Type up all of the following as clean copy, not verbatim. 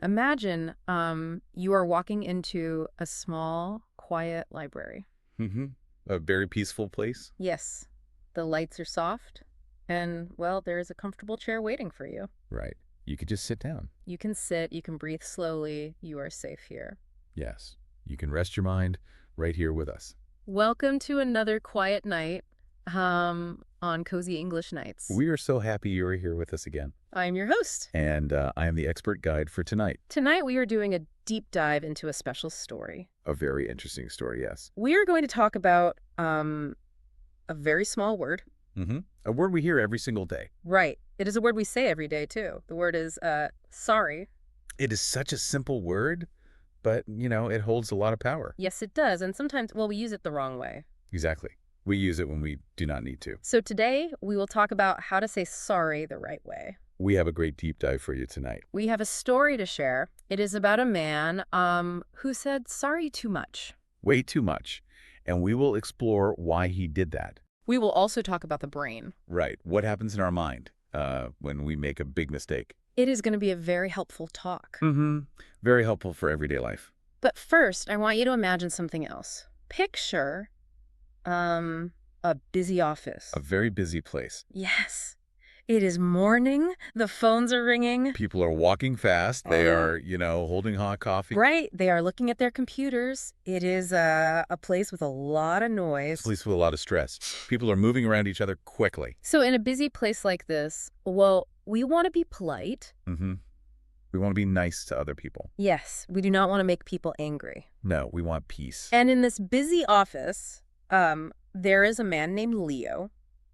Imagine you are walking into a small, quiet library. Mm-hmm. A very peaceful place? Yes, the lights are soft, and, well, there is a comfortable chair waiting for you. Right. You could just sit down. You can sit, you can breathe slowly, you are safe here. Yes. You can rest your mind right here with us. Welcome to another quiet night on Cozy English Nights. We are so happy you are here with us again. I'm your host. And I am the expert guide for tonight. Tonight we are doing a deep dive into a special story. A very interesting story, yes. We are going to talk about a very small word. Mm-hmm. A word we hear every single day. Right. It is a word we say every day, too. The word is sorry. It is such a simple word, but, it holds a lot of power. Yes, it does. And sometimes, well, we use it the wrong way. Exactly. We use it when we do not need to. So today we will talk about how to say sorry the right way. We have a great deep dive for you tonight. We have a story to share. It is about a man who said sorry too much. Way too much. And we will explore why he did that. We will also talk about the brain. Right. What happens in our mind when we make a big mistake? It is going to be a very helpful talk. Mm-hmm. Very helpful for everyday life. But first, I want you to imagine something else. Picture a busy office. A very busy place. Yes. It is morning. The phones are ringing. People are walking fast. They are, holding hot coffee. Right. They are looking at their computers. It is a place with a lot of noise. A place with a lot of stress. People are moving around each other quickly. So in a busy place like this, well, we want to be polite. Mm-hmm. We want to be nice to other people. Yes. We do not want to make people angry. No, we want peace. And in this busy office, there is a man named Leo.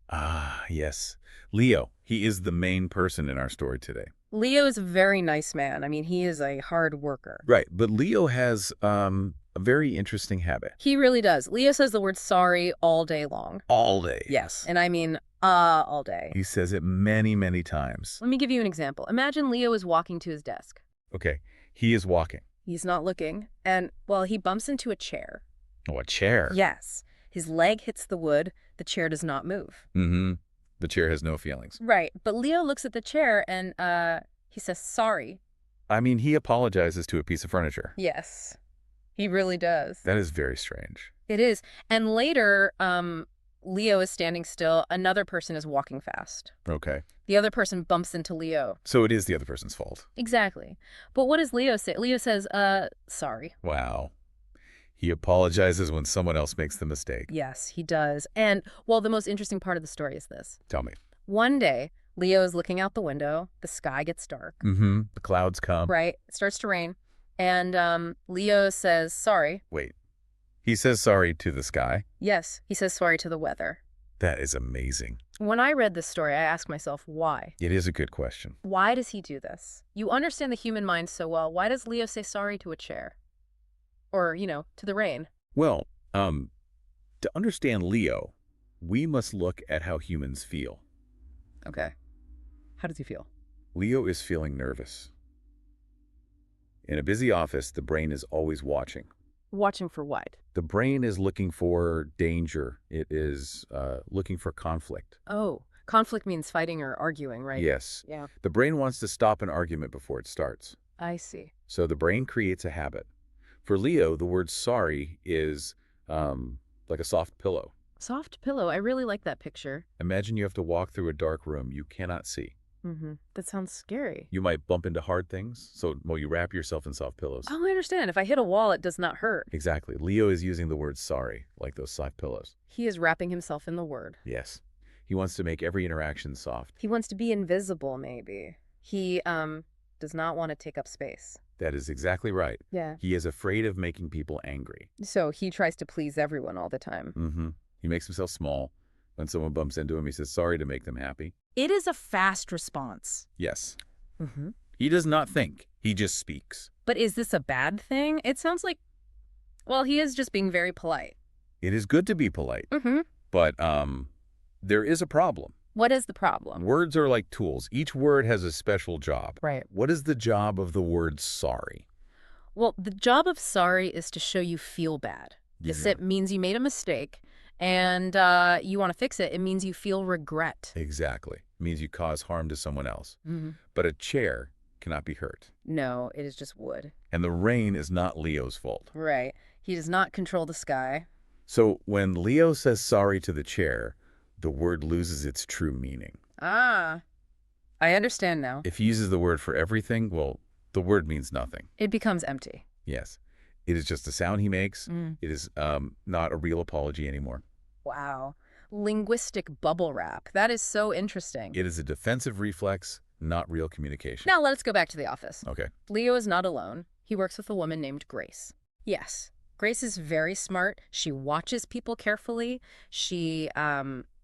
Ah, yes. Leo. He is the main person in our story today. Leo is a very nice man. I mean, he is a hard worker. Right. But Leo has a very interesting habit. He really does. Leo says the word sorry all day long. All day. Yes. And I mean, all day. He says it many, many times. Let me give you an example. Imagine Leo is walking to his desk. Okay. He is walking. He's not looking. And, well, he bumps into a chair. Oh, a chair. Yes. His leg hits the wood. The chair does not move. Mm-hmm. The chair has no feelings. Right. But Leo looks at the chair and he says, sorry. I mean, he apologizes to a piece of furniture. Yes. He really does. That is very strange. It is. And later, Leo is standing still. Another person is walking fast. Okay. The other person bumps into Leo. So it is the other person's fault. Exactly. But what does Leo say? Leo says, sorry. Wow. He apologizes when someone else makes the mistake. Yes, he does. And, well, the most interesting part of the story is this. Tell me. One day, Leo is looking out the window. The sky gets dark. Mm-hmm. The clouds come. Right. It starts to rain. And Leo says, sorry. Wait. He says sorry to the sky? Yes, he says sorry to the weather. That is amazing. When I read this story, I asked myself, why? It is a good question. Why does he do this? You understand the human mind so well. Why does Leo say sorry to a chair? Or, to the rain? Well, to understand Leo, we must look at how humans feel. Okay. How does he feel? Leo is feeling nervous. In a busy office, the brain is always watching. Watching for what? The brain is looking for danger. It is looking for conflict. Oh, conflict means fighting or arguing, right? Yes. Yeah. The brain wants to stop an argument before it starts. I see. So the brain creates a habit. For Leo, the word sorry is like a soft pillow. Soft pillow. I really like that picture. Imagine you have to walk through a dark room you cannot see. Mm-hmm. That sounds scary. You might bump into hard things, so you wrap yourself in soft pillows. Oh, I understand. If I hit a wall, it does not hurt. Exactly. Leo is using the word sorry, like those soft pillows. He is wrapping himself in the word. Yes. He wants to make every interaction soft. He wants to be invisible, maybe. He does not want to take up space. That is exactly right. Yeah. He is afraid of making people angry. So he tries to please everyone all the time. Mm-hmm. He makes himself small. When someone bumps into him, he says sorry to make them happy. It is a fast response. Yes. Mm-hmm. He does not think. He just speaks. But is this a bad thing? It sounds like, well, he is just being very polite. It is good to be polite. Mm-hmm. But there is a problem. What is the problem? Words are like tools. Each word has a special job. Right. What is the job of the word sorry? Well, the job of sorry is to show you feel bad. Yes, it means you made a mistake and you want to fix it. It means you feel regret. Exactly. It means you cause harm to someone else. Mm-hmm. But a chair cannot be hurt. No, it is just wood. And the rain is not Leo's fault. Right. He does not control the sky. So when Leo says sorry to the chair, the word loses its true meaning. Ah, I understand now. If he uses the word for everything, well, the word means nothing. It becomes empty. Yes. It is just a sound he makes. It is not a real apology anymore. Wow. Linguistic bubble wrap. That is so interesting. It is a defensive reflex, not real communication. Now let's go back to the office. Okay. Leo is not alone. He works with a woman named Grace. Yes. Grace is very smart. She watches people carefully. She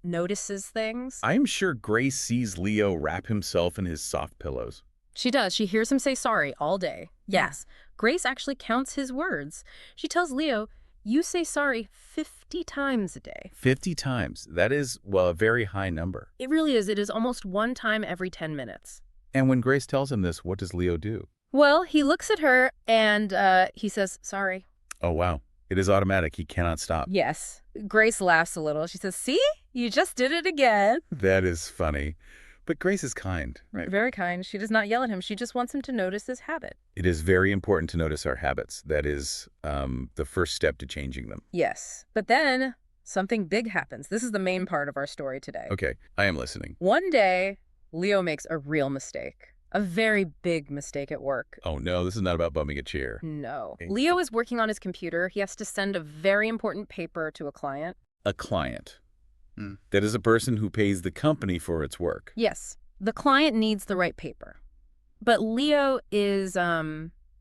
notices things. I'm sure Grace sees Leo wrap himself in his soft pillows. She does. She hears him say sorry all day. Yes. Grace actually counts his words. She tells Leo, you say sorry 50 times a day. 50 times. That is, well, a very high number. It really is. It is almost one time every 10 minutes. And when Grace tells him this, what does Leo do? Well, he looks at her and he says, sorry. Oh, wow. It is automatic. He cannot stop. Yes. Grace laughs a little. She says, see? You just did it again. That is funny. But Grace is kind, right? Very kind. She does not yell at him. She just wants him to notice his habit. It is very important to notice our habits. That is the first step to changing them. Yes. But then something big happens. This is the main part of our story today. Okay, I am listening. One day, Leo makes a real mistake. A very big mistake at work. Oh, no, this is not about bumming a chair. No. Okay. Leo is working on his computer. He has to send a very important paper to a client. A client. That is a person who pays the company for its work. Yes. The client needs the right paper. But Leo is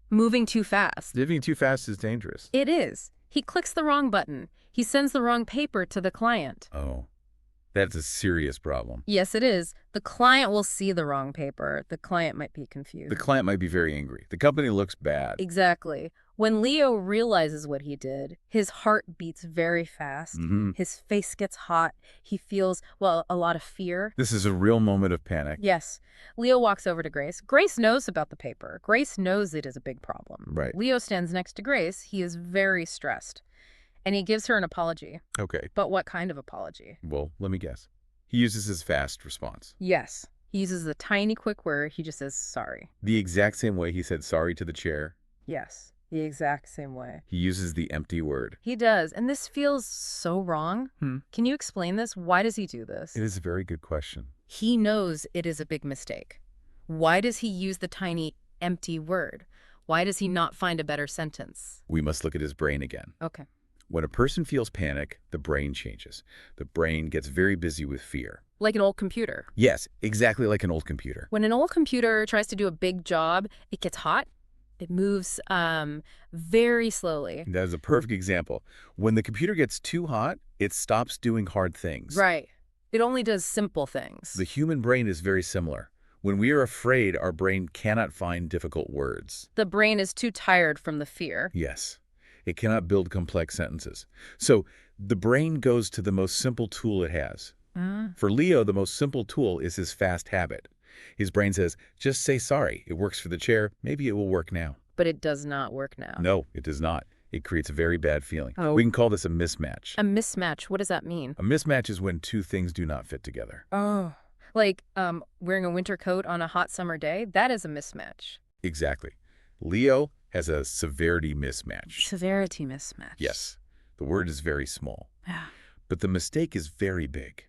moving too fast. Living too fast is dangerous. It is. He clicks the wrong button. He sends the wrong paper to the client. Oh, that's a serious problem. Yes, it is. The client will see the wrong paper. The client might be confused. The client might be very angry. The company looks bad. Exactly. When Leo realizes what he did, his heart beats very fast. His face gets hot. He feels, well, a lot of fear. This is a real moment of panic. Yes. Leo walks over to Grace. Grace knows about the paper. Grace knows it is a big problem. Right. Leo stands next to Grace. He is very stressed. And he gives her an apology. Okay. But what kind of apology? Well, let me guess. He uses his fast response. Yes. He uses the tiny quick word. He just says sorry. The exact same way he said sorry to the chair. Yes. The exact same way. He uses the empty word. He does. And this feels so wrong. Can you explain this? Why does he do this? It is a very good question. He knows it is a big mistake. Why does he use the tiny empty word? Why does he not find a better sentence? We must look at his brain again. Okay. When a person feels panic, the brain changes. The brain gets very busy with fear. Like an old computer. Yes, exactly like an old computer. When an old computer tries to do a big job, it gets hot. It moves very slowly. That is a perfect example. When the computer gets too hot, it stops doing hard things. Right. It only does simple things. The human brain is very similar. When we are afraid, our brain cannot find difficult words. The brain is too tired from the fear. Yes. It cannot build complex sentences. So the brain goes to the most simple tool it has. For Leo, the most simple tool is his fast habit. His brain says, just say sorry. It works for the chair. Maybe it will work now. But it does not work now. No, it does not. It creates a very bad feeling. Oh. We can call this a mismatch. A mismatch. What does that mean? A mismatch is when two things do not fit together. Oh. Like wearing a winter coat on a hot summer day? That is a mismatch. Exactly. Leo has a severity mismatch. Severity mismatch. Yes. The word is very small. Yeah. But the mistake is very big.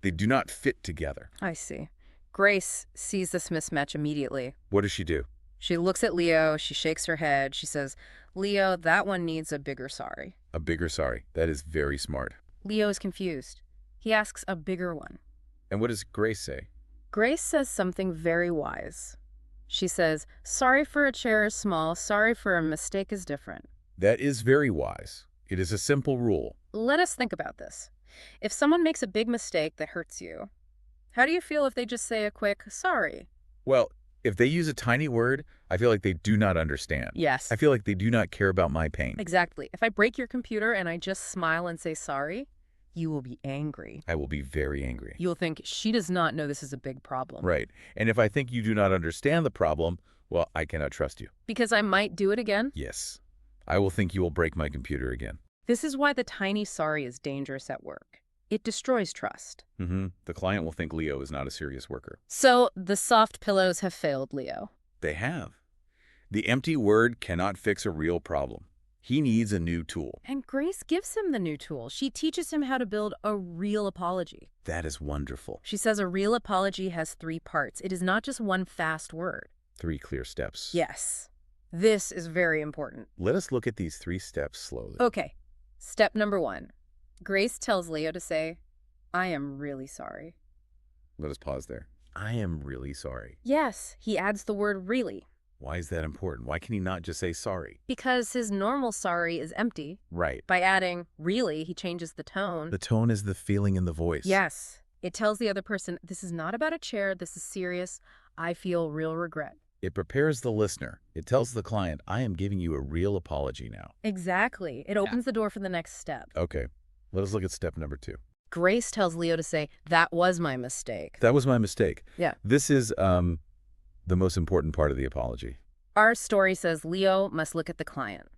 They do not fit together. I see. Grace sees this mismatch immediately. What does she do? She looks at Leo. She shakes her head. She says, Leo, that one needs a bigger sorry. A bigger sorry. That is very smart. Leo is confused. He asks a bigger one. And what does Grace say? Grace says something very wise. She says, sorry for a chair is small. Sorry for a mistake is different. That is very wise. It is a simple rule. Let us think about this. If someone makes a big mistake that hurts you, how do you feel if they just say a quick sorry? Well, if they use a tiny word, I feel like they do not understand. Yes. I feel like they do not care about my pain. Exactly. If I break your computer and I just smile and say sorry, you will be angry. I will be very angry. You'll think, she does not know this is a big problem. Right. And if I think you do not understand the problem, well, I cannot trust you. Because I might do it again? Yes. I will think you will break my computer again. This is why the tiny sorry is dangerous at work. It destroys trust. The client will think Leo is not a serious worker. So the soft pillows have failed Leo. They have. The empty word cannot fix a real problem. He needs a new tool. And Grace gives him the new tool. She teaches him how to build a real apology. That is wonderful. She says a real apology has 3 parts. It is not just one fast word. 3 clear steps. Yes. This is very important. Let us look at these 3 steps slowly. Okay. Step number 1. Grace tells Leo to say, I am really sorry. Let us pause there. I am really sorry. Yes, he adds the word really. Why is that important? Why can he not just say sorry? Because his normal sorry is empty. Right. By adding really, he changes the tone. The tone is the feeling in the voice. Yes. It tells the other person, this is not about a chair, this is serious. I feel real regret. It prepares the listener. It tells the client, I am giving you a real apology now. Exactly. It opens the door for the next step. Okay. Let us look at step number 2. Grace tells Leo to say, that was my mistake. That was my mistake. Yeah. This is the most important part of the apology. Our story says Leo must look at the client.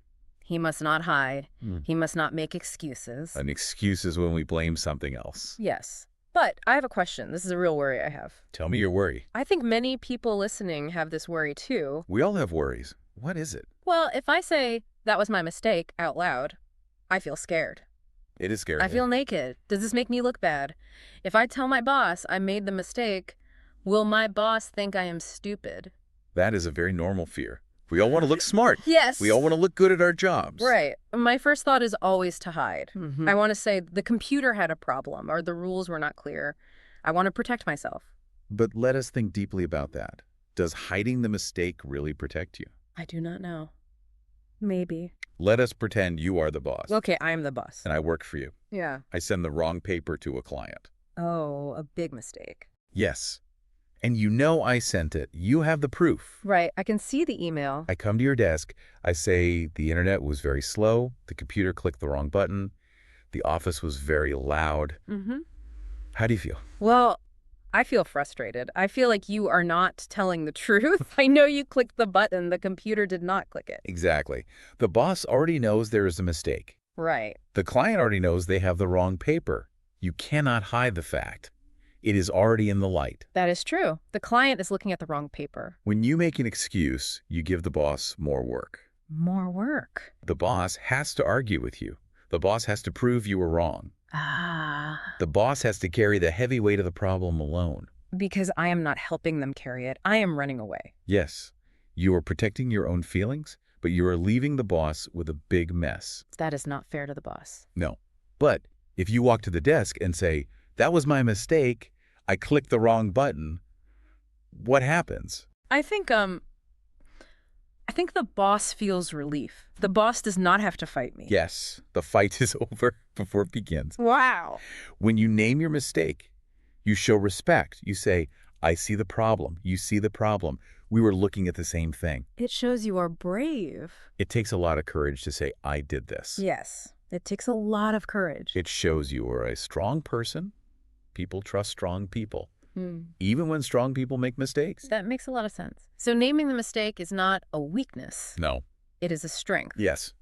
He must not hide. He must not make excuses. An excuse is when we blame something else. Yes. But I have a question. This is a real worry I have. Tell me your worry. I think many people listening have this worry too. We all have worries. What is it? Well, if I say, that was my mistake out loud, I feel scared. It is scary. I feel naked. Does this make me look bad? If I tell my boss I made the mistake, will my boss think I am stupid? That is a very normal fear. We all want to look smart. Yes. We all want to look good at our jobs. Right. My first thought is always to hide. I want to say the computer had a problem or the rules were not clear. I want to protect myself. But let us think deeply about that. Does hiding the mistake really protect you? I do not know. Maybe. Let us pretend you are the boss. Okay, I am the boss. And I work for you. Yeah. I send the wrong paper to a client. Oh, a big mistake. Yes. And you know I sent it. You have the proof. Right. I can see the email. I come to your desk. I say the internet was very slow. The computer clicked the wrong button. The office was very loud. How do you feel? Well, I feel frustrated. I feel like you are not telling the truth. I know you clicked the button. The computer did not click it. Exactly. The boss already knows there is a mistake. Right. The client already knows they have the wrong paper. You cannot hide the fact. It is already in the light. That is true. The client is looking at the wrong paper. When you make an excuse, you give the boss more work. More work. The boss has to argue with you. The boss has to prove you were wrong. Ah. The boss has to carry the heavy weight of the problem alone. Because I am not helping them carry it. I am running away. Yes, you are protecting your own feelings, but you are leaving the boss with a big mess. That is not fair to the boss. No. But if you walk to the desk and say, that was my mistake, I clicked the wrong button, what happens? I think the boss feels relief. The boss does not have to fight me. Yes, the fight is over before it begins. Wow. When you name your mistake, you show respect. You say, I see the problem. You see the problem. We were looking at the same thing. It shows you are brave. It takes a lot of courage to say, I did this. Yes. It takes a lot of courage. It shows you are a strong person. People trust strong people. Even when strong people make mistakes. That makes a lot of sense. So naming the mistake is not a weakness. No. It is a strength. Yes.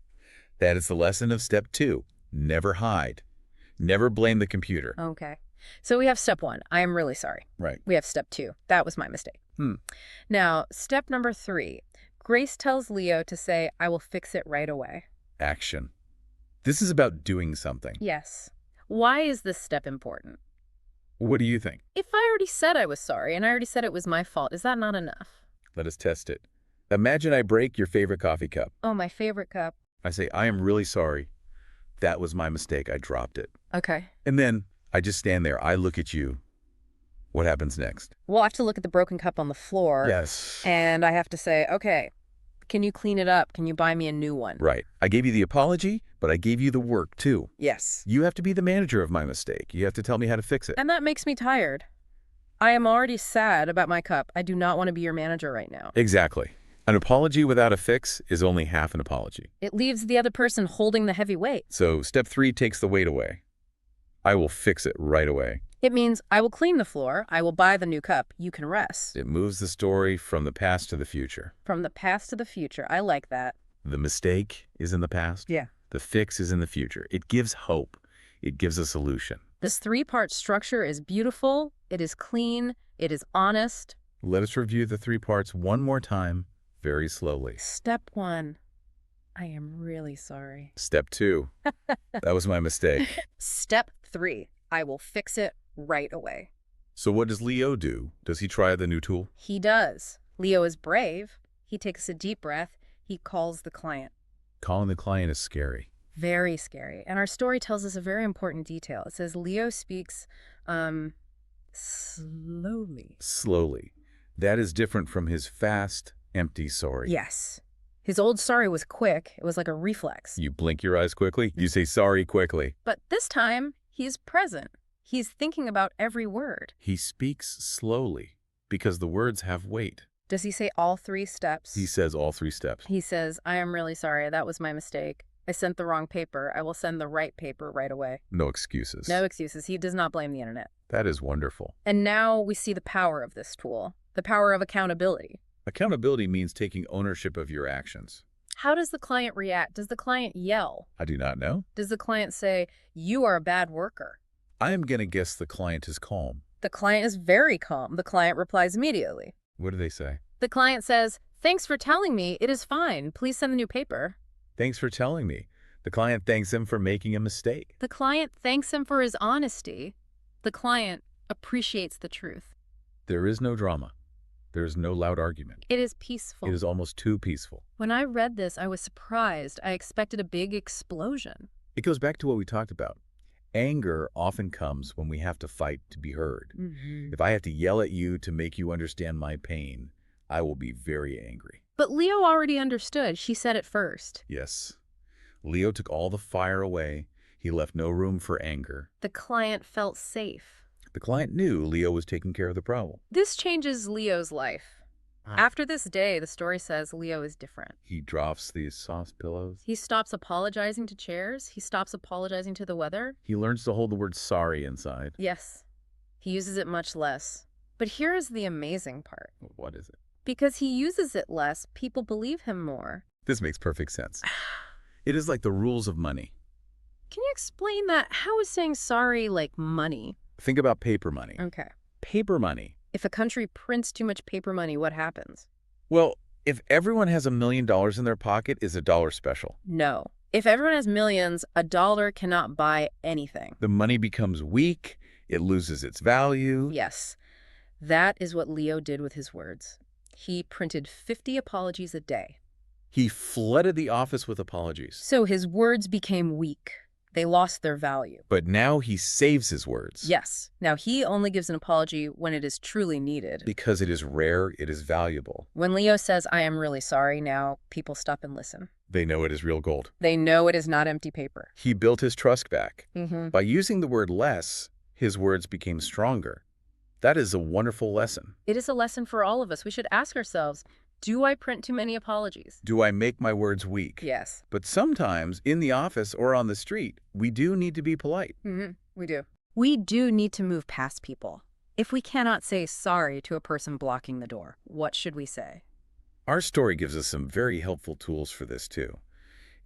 That is the lesson of step 2. Never hide. Never blame the computer. Okay. So we have step 1. I am really sorry. Right. We have step 2. That was my mistake. Now, step number 3. Grace tells Leo to say, I will fix it right away. Action. This is about doing something. Yes. Why is this step important? What do you think? If I already said I was sorry and I already said it was my fault, is that not enough? Let us test it. Imagine I break your favorite coffee cup. Oh, my favorite cup. I say, I am really sorry. That was my mistake. I dropped it. Okay. And then I just stand there. I look at you. What happens next? Well, I have to look at the broken cup on the floor. Yes. And I have to say, okay, can you clean it up? Can you buy me a new one? Right. I gave you the apology, but I gave you the work too. Yes. You have to be the manager of my mistake. You have to tell me how to fix it. And that makes me tired. I am already sad about my cup. I do not want to be your manager right now. Exactly. An apology without a fix is only half an apology. It leaves the other person holding the heavy weight. So step 3 takes the weight away. I will fix it right away. It means I will clean the floor. I will buy the new cup. You can rest. It moves the story from the past to the future. From the past to the future. I like that. The mistake is in the past. Yeah. The fix is in the future. It gives hope. It gives a solution. This 3-part structure is beautiful. It is clean. It is honest. Let us review the 3 parts one more time, very slowly. Step 1. I am really sorry. Step 2. That was my mistake. Step 3. I will fix it right away. So what does Leo do? Does he try the new tool? He does. Leo is brave. He takes a deep breath. He calls the client. Calling the client is scary. Very scary. And our story tells us a very important detail. It says Leo speaks slowly. Slowly. That is different from his fast, empty sorry. Yes. His old sorry was quick. It was like a reflex. You blink your eyes quickly. You say sorry quickly. But this time, he's present. He's thinking about every word. He speaks slowly because the words have weight. Does he say all 3 steps? He says all 3 steps. He says, I am really sorry. That was my mistake. I sent the wrong paper. I will send the right paper right away. No excuses. No excuses. He does not blame the internet. That is wonderful. And now we see the power of this tool, the power of accountability. Accountability means taking ownership of your actions. How does the client react? Does the client yell? I do not know. Does the client say, you are a bad worker? I am going to guess the client is calm. The client is very calm. The client replies immediately. What do they say? The client says, thanks for telling me. It is fine. Please send the new paper. Thanks for telling me. The client thanks him for making a mistake. The client thanks him for his honesty. The client appreciates the truth. There is no drama. There is no loud argument. It is peaceful. It is almost too peaceful. When I read this, I was surprised. I expected a big explosion. It goes back to what we talked about. Anger often comes when we have to fight to be heard. If I have to yell at you to make you understand my pain, I will be very angry. But Leo already understood. She said it first. Yes. Leo took all the fire away. He left no room for anger. The client felt safe. The client knew Leo was taking care of the problem. This changes Leo's life. After this day, the story says Leo is different. He drops these soft pillows. He stops apologizing to chairs. He stops apologizing to the weather. He learns to hold the word sorry inside. Yes. He uses it much less. But here is the amazing part. What is it? Because he uses it less, people believe him more. This makes perfect sense. It is like the rules of money. Can you explain that? How is saying sorry like money? Think about paper money. Okay. Paper money. If a country prints too much paper money, what happens? Well, if everyone has $1 million in their pocket, is $1 special? No. If everyone has millions, $1 cannot buy anything. The money becomes weak. It loses its value. Yes. That is what Leo did with his words. He printed 50 apologies a day. He flooded the office with apologies. So his words became weak. They lost their value. But now he saves his words. Yes. Now he only gives an apology when it is truly needed. Because it is rare, it is valuable. When Leo says, I am really sorry, now people stop and listen. They know it is real gold. They know it is not empty paper. He built his trust back. Mm-hmm. By using the word less, his words became stronger. That is a wonderful lesson. It is a lesson for all of us. We should ask ourselves, do I print too many apologies? Do I make my words weak? Yes. But sometimes, in the office or on the street, we do need to be polite. Mm-hmm. We do. We do need to move past people. If we cannot say sorry to a person blocking the door, what should we say? Our story gives us some very helpful tools for this, too.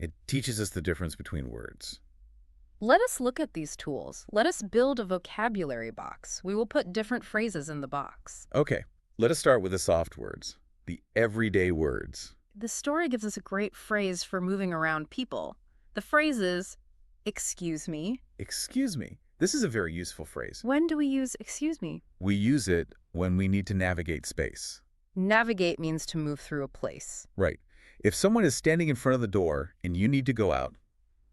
It teaches us the difference between words. Let us look at these tools. Let us build a vocabulary box. We will put different phrases in the box. Okay, let us start with the soft words, the everyday words. The story gives us a great phrase for moving around people. The phrase is, excuse me. Excuse me. This is a very useful phrase. When do we use excuse me? We use it when we need to navigate space. Navigate means to move through a place. Right. If someone is standing in front of the door and you need to go out,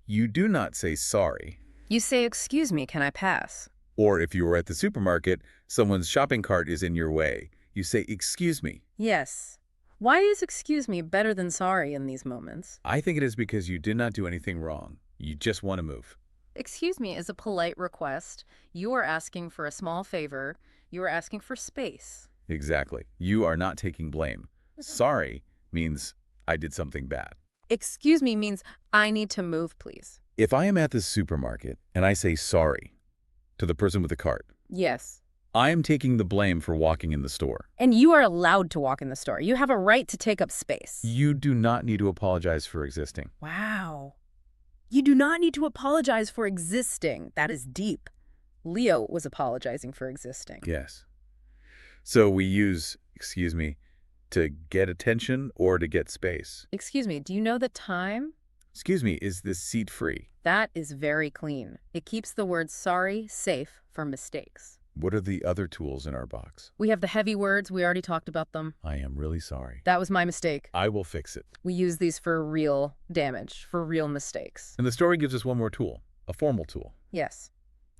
you do not say sorry. You say, excuse me, can I pass? Or if you are at the supermarket, someone's shopping cart is in your way. You say, excuse me. Yes. Why is excuse me better than sorry in these moments? I think it is because you did not do anything wrong. You just want to move. Excuse me is a polite request. You are asking for a small favor. You are asking for space. Exactly. You are not taking blame. Sorry means I did something bad. Excuse me means I need to move, please. If I am at the supermarket and I say sorry to the person with the cart, Yes. I am taking the blame for walking in the store. And you are allowed to walk in the store. You have a right to take up space. You do not need to apologize for existing. Wow. You do not need to apologize for existing. That is deep. Leo was apologizing for existing. Yes. So we use Excuse me, to get attention or to get space? Excuse me, do you know the time? Excuse me, is this seat free? That is very clean. It keeps the word sorry safe from mistakes. What are the other tools in our box? We have the heavy words. We already talked about them. I am really sorry. That was my mistake. I will fix it. We use these for real damage, for real mistakes. And the story gives us one more tool, a formal tool. Yes.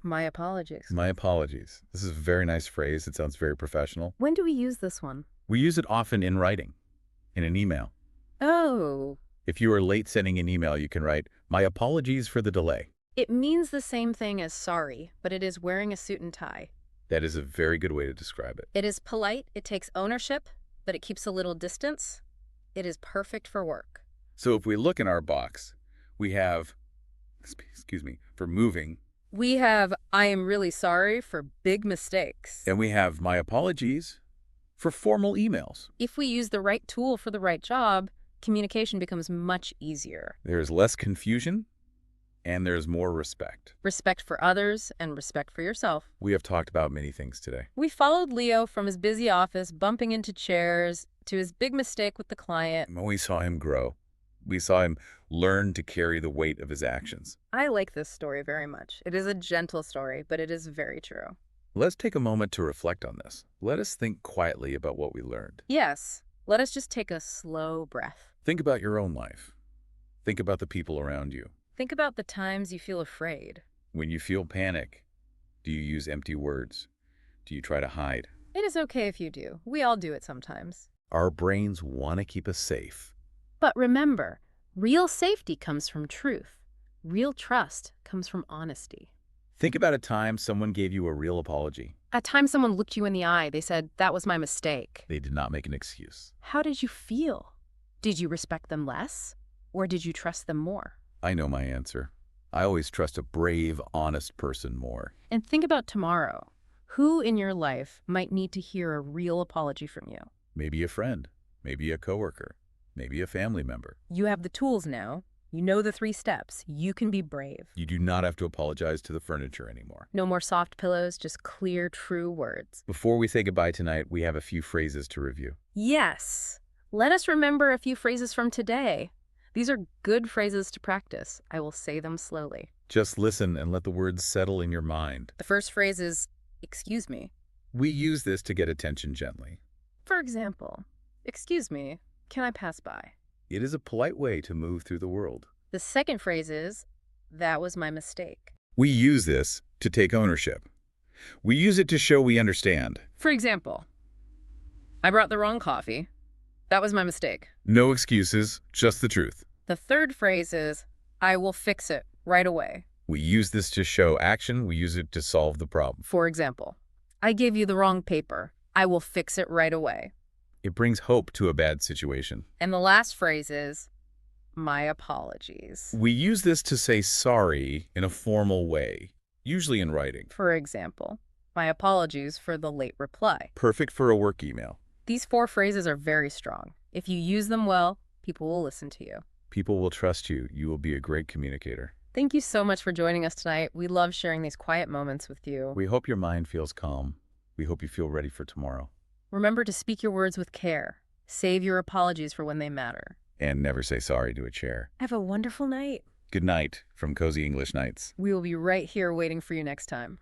My apologies. My apologies. This is a very nice phrase. It sounds very professional. When do we use this one? We use it often in writing, in an email. Oh. If you are late sending an email, you can write, "My apologies for the delay." It means the same thing as sorry, but it is wearing a suit and tie. That is a very good way to describe it. It is polite, it takes ownership, but it keeps a little distance. It is perfect for work. So if we look in our box, we have, excuse me, for moving, We have I am really sorry for big mistakes. and we have my apologies for formal emails. If we use the right tool for the right job, communication becomes much easier. There's less confusion and there's more respect. Respect for others and respect for yourself. We have talked about many things today. We followed Leo from his busy office, bumping into chairs, to his big mistake with the client. We saw him grow. We saw him learn to carry the weight of his actions. I like this story very much. It is a gentle story, but it is very true. Let's take a moment to reflect on this. Let us think quietly about what we learned. Yes, let us just take a slow breath. Think about your own life. Think about the people around you. Think about the times you feel afraid. When you feel panic, do you use empty words? Do you try to hide? It is okay if you do. We all do it sometimes. Our brains want to keep us safe. But remember, real safety comes from truth. Real trust comes from honesty. Think about a time someone gave you a real apology. A time someone looked you in the eye, they said, "That was my mistake." They did not make an excuse. How did you feel? Did you respect them less? Or did you trust them more? I know my answer. I always trust a brave, honest person more. And think about tomorrow. Who in your life might need to hear a real apology from you? Maybe a friend, maybe a coworker, maybe a family member. You have the tools now. You know the 3 steps. You can be brave. You do not have to apologize to the furniture anymore. No more soft pillows, just clear, true words. Before we say goodbye tonight, we have a few phrases to review. Yes. Let us remember a few phrases from today. These are good phrases to practice. I will say them slowly. Just listen and let the words settle in your mind. The first phrase is, "Excuse me." We use this to get attention gently. For example, "Excuse me, can I pass by?" It is a polite way to move through the world. The second phrase is, "That was my mistake." We use this to take ownership. We use it to show we understand. For example, "I brought the wrong coffee. That was my mistake." No excuses, just the truth. The third phrase is, "I will fix it right away." We use this to show action. We use it to solve the problem. For example, "I gave you the wrong paper. I will fix it right away." It brings hope to a bad situation. And the last phrase is, "My apologies." We use this to say sorry in a formal way, usually in writing. For example, "My apologies for the late reply." Perfect for a work email. These 4 phrases are very strong. If you use them well, people will listen to you. People will trust you. You will be a great communicator. Thank you so much for joining us tonight. We love sharing these quiet moments with you. We hope your mind feels calm. We hope you feel ready for tomorrow. Remember to speak your words with care. Save your apologies for when they matter. And never say sorry to a chair. Have a wonderful night. Good night from Cozy English Nights. We will be right here waiting for you next time.